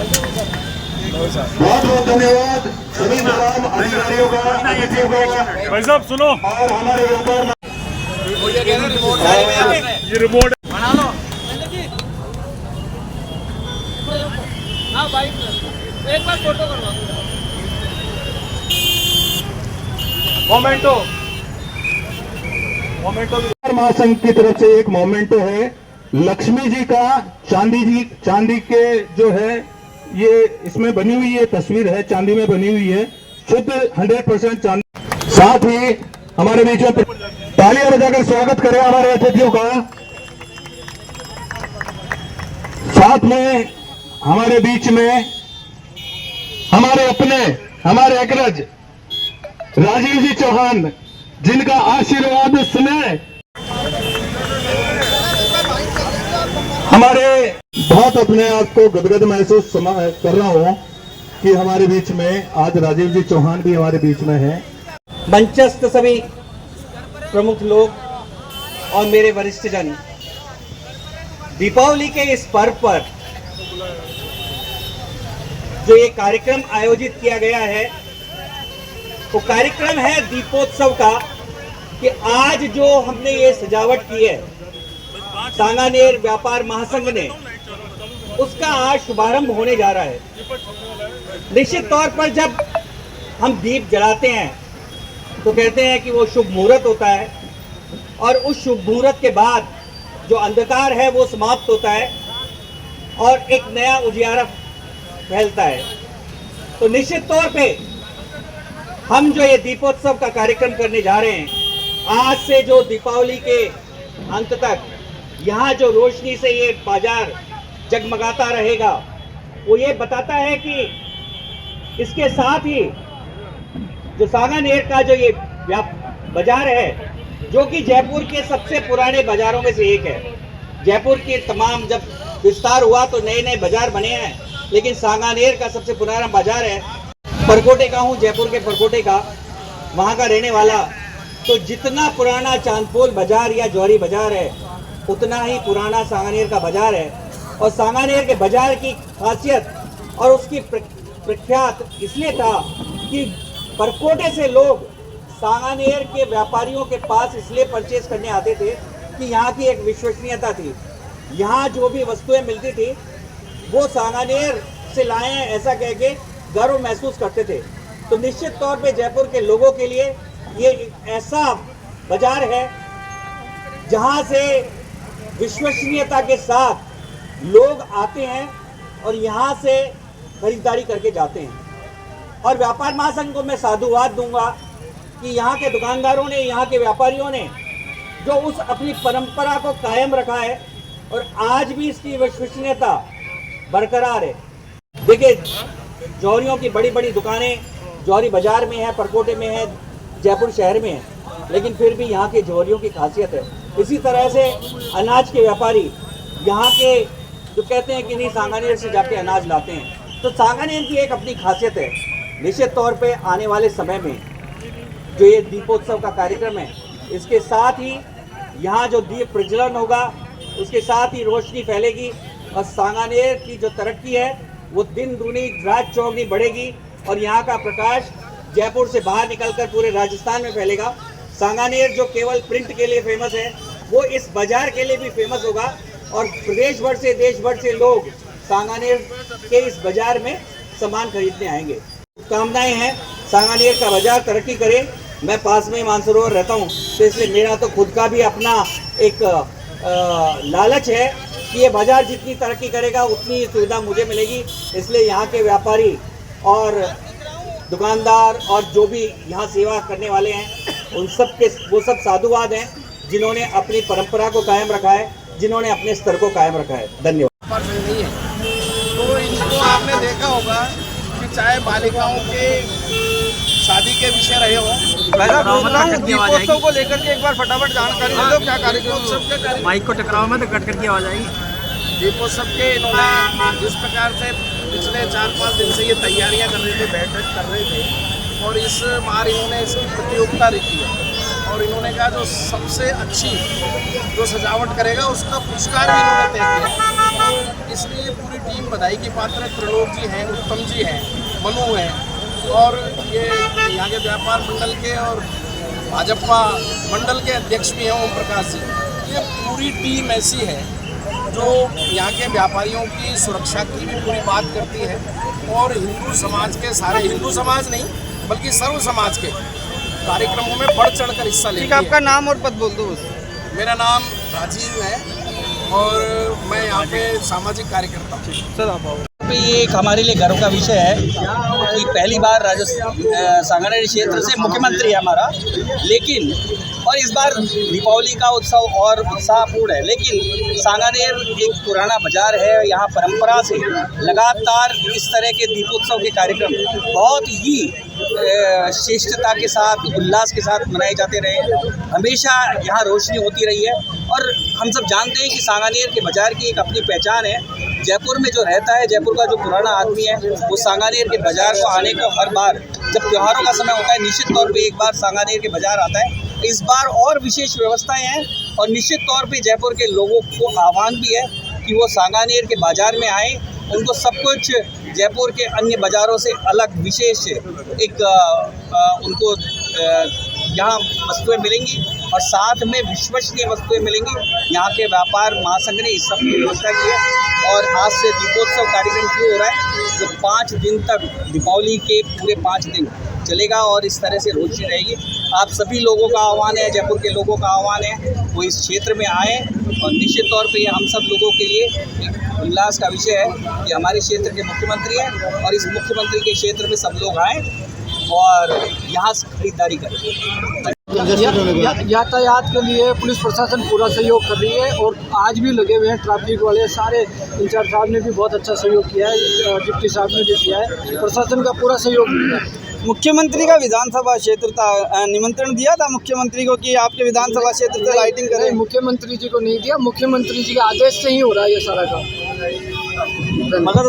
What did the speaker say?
बहुत बहुत धन्यवाद सभी तमाम अधिकारियों का, अतिथियों का। भाई साहब सुनो, और हमारे व्यापार ये रिमोट बना लो। हाँ भाई, एक बार फोटो करवा दो। मोमेंटो महासंघ की तरफ से एक मोमेंटो है लक्ष्मी जी का, चांदी के जो है ये इसमें बनी हुई है, तस्वीर है चांदी में बनी हुई है, शुद्ध 100% चांदी। साथ ही हमारे बीच में तालियां बजाकर स्वागत करें हमारे अतिथियों का। साथ में हमारे बीच में हमारे अपने, हमारे अग्रज राजीव जी चौहान, जिनका आशीर्वाद स्नेह हमारे, बहुत अपने आप को गदगद महसूस कर रहा हूं कि हमारे बीच में आज राजीव जी चौहान भी हमारे बीच में हैं। मंचस्थ सभी प्रमुख लोग और मेरे वरिष्ठ जन, दीपावली के इस पर्व पर जो ये कार्यक्रम आयोजित किया गया है वो कार्यक्रम है दीपोत्सव का, कि आज जो हमने ये सजावट की है सांगानेर व्यापार महासंघ ने, उसका आज शुभारंभ होने जा रहा है। निश्चित तौर पर जब हम दीप जलाते हैं तो कहते हैं कि वो शुभ मुहूर्त होता है, और उस शुभ मुहूर्त के बाद जो अंधकार है वो समाप्त होता है और एक नया उजियारा फैलता है। तो निश्चित तौर पे हम जो ये दीपोत्सव का कार्यक्रम करने जा रहे हैं, आज से जो दीपावली के अंत तक यहाँ जो रोशनी से ये बाजार जगमगाता रहेगा, वो ये बताता है कि इसके साथ ही जो सांगानेर का जो ये बाजार है, जो कि जयपुर के सबसे पुराने बाजारों में से एक है। जयपुर के तमाम जब विस्तार हुआ तो नए नए बाजार बने हैं, लेकिन सांगानेर का सबसे पुराना बाजार है। परकोटे का हूँ, जयपुर के परकोटे का, वहाँ का रहने वाला। तो जितना पुराना चांदपोल बाजार या जौहरी बाजार है, उतना ही पुराना सांगानेर का बाजार है। और सांगानेर के बाजार की खासियत और उसकी प्रख्यात इसलिए था कि परकोटे से लोग सांगानेर के व्यापारियों के पास इसलिए परचेज करने आते थे कि यहाँ की एक विश्वसनीयता थी। यहाँ जो भी वस्तुएं मिलती थी वो सांगानेर से लाए हैं ऐसा कह के गर्व महसूस करते थे। तो निश्चित तौर पे जयपुर के लोगों के लिए ये ऐसा बाजार है जहाँ से विश्वसनीयता के साथ लोग आते हैं और यहाँ से खरीदारी करके जाते हैं। और व्यापार महासंघ को मैं साधुवाद दूंगा कि यहाँ के दुकानदारों ने, यहाँ के व्यापारियों ने जो उस अपनी परंपरा को कायम रखा है और आज भी इसकी विश्वसनीयता बरकरार है। देखिए, जौहरियों की बड़ी बड़ी दुकानें जौहरी बाजार में है, परकोटे में है, जयपुर शहर में है, लेकिन फिर भी यहाँ के जौहरियों की खासियत है। इसी तरह से अनाज के व्यापारी यहाँ के जो कहते हैं कि नहीं सांगानेर से जाके अनाज लाते हैं, तो सांगानेर की एक अपनी खासियत है। निश्चित तौर पे आने वाले समय में जो ये दीपोत्सव का कार्यक्रम है, इसके साथ ही यहाँ जो दीप प्रज्वलन होगा, उसके साथ ही रोशनी फैलेगी और सांगानेर की जो तरक्की है वो दिन दूनी रात चौगुनी बढ़ेगी और यहाँ का प्रकाश जयपुर से बाहर निकलकर पूरे राजस्थान में फैलेगा। सांगानेर जो केवल प्रिंट के लिए फेमस है, वो इस बाजार के लिए भी फेमस होगा और प्रदेश भर से, देश भर से लोग सांगानेर के इस बाजार में सामान खरीदने आएंगे। कामनाएं हैं सांगानेर का बाजार तरक्की करे। मैं पास में ही मानसरोवर रहता हूँ, तो इसलिए मेरा तो खुद का भी अपना एक लालच है कि ये बाजार जितनी तरक्की करेगा उतनी सुविधा मुझे मिलेगी। इसलिए यहाँ के व्यापारी और दुकानदार और जो भी यहाँ सेवा करने वाले हैं, उन सब के वो सब साधुवाद हैं जिन्होंने अपनी परंपरा को कायम रखा है, जिन्होंने अपने स्तर को कायम रखा है। धन्यवाद। नहीं है तो इनको आपने देखा होगा कि चाहे बालिकाओं के शादी के विषय रहे हो, दीपोत्सव को लेकर के एक बार फटाफट जानकारी दे दो। क्या कार्यक्रम माइक को टकराओ में तो कट करके आवाज आएगी। दीपोत्सव के इन्होंने जिस प्रकार से पिछले 4-5 दिन से ये तैयारियां कर रहे थे, बैठक कर रहे थे, और इस बार इन्होंने इसकी प्रतियोगिता रखी है और इन्होंने कहा जो सबसे अच्छी जो सजावट करेगा उसका पुरस्कार भी इन्होंने तय किया। इसलिए ये पूरी टीम बधाई की पात्र है। त्रिलोक जी हैं, उत्तम जी हैं, मनु हैं, और ये यहाँ के व्यापार मंडल के और भाजपा मंडल के अध्यक्ष भी हैं ओम प्रकाश जी। ये पूरी टीम ऐसी है जो यहाँ के व्यापारियों की सुरक्षा की भी पूरी बात करती है, और हिंदू समाज के सारे, हिंदू समाज नहीं बल्कि सर्व समाज के कार्यक्रमों में बढ़ चढ़कर हिस्सा लेती है। आपका नाम और पद बोल दो। मेरा नाम राजीव है और मैं यहाँ पे सामाजिक कार्यकर्ता हूँ। सर आप आओ। ये एक हमारे लिए गर्व का विषय है कि पहली बार सांगानेर क्षेत्र से मुख्यमंत्री है हमारा, लेकिन और इस बार दीपावली का उत्सव और उत्साहपूर्ण है। लेकिन सांगानेर एक पुराना बाजार है, यहाँ परंपरा से लगातार इस तरह के दीपोत्सव के कार्यक्रम बहुत ही श्रेष्ठता के साथ, उल्लास के साथ मनाए जाते रहे। हमेशा यहाँ रोशनी होती रही है, और हम सब जानते हैं कि सांगानेर के बाजार की एक अपनी पहचान है। जयपुर में जो रहता है, जयपुर का जो पुराना आदमी है, वो सांगानेर के बाजार को आने को हर बार जब त्योहारों का समय होता है निश्चित तौर पे एक बार सांगानेर के बाजार आता है। इस बार और विशेष व्यवस्थाएं हैं, और निश्चित तौर पे जयपुर के लोगों को आह्वान भी है कि वो सांगानेर के बाजार में आएँ। उनको सब कुछ जयपुर के अन्य बाज़ारों से अलग विशेष एक उनको यहाँ वस्तुएं मिलेंगी, और साथ में विश्वसनीय वस्तुएं मिलेंगी। यहाँ के व्यापार महासंघ ने इस सब की व्यवस्था की है, और आज से दीपोत्सव कार्यक्रम शुरू हो रहा है, जो 5 दिन तक, दीपावली के पूरे 5 दिन चलेगा, और इस तरह से रोशनी रहेगी। आप सभी लोगों का आह्वान है, जयपुर के लोगों का आह्वान है, वो इस क्षेत्र में आएँ, और निश्चित तौर पे ये हम सब लोगों के लिए एक उल्लास का विषय है कि हमारे क्षेत्र के मुख्यमंत्री हैं, और इस मुख्यमंत्री के क्षेत्र में सब लोग आएँ और यहाँ से खरीदारी करें। यातायात के लिए पुलिस प्रशासन पूरा सहयोग कर रही है, और आज भी लगे हुए हैं ट्रैफिक वाले सारे। इंचार्ज साहब ने भी बहुत अच्छा सहयोग किया है, डिप्टी साहब ने भी किया है, प्रशासन का पूरा सहयोग मिल रहा है। मुख्यमंत्री का विधानसभा क्षेत्र था, निमंत्रण दिया था मुख्यमंत्री को कि आपके विधानसभा क्षेत्र से लाइटिंग करें? मुख्यमंत्री जी को नहीं दिया, मुख्यमंत्री जी के आदेश से ही हो रहा है ये सारा काम। मगर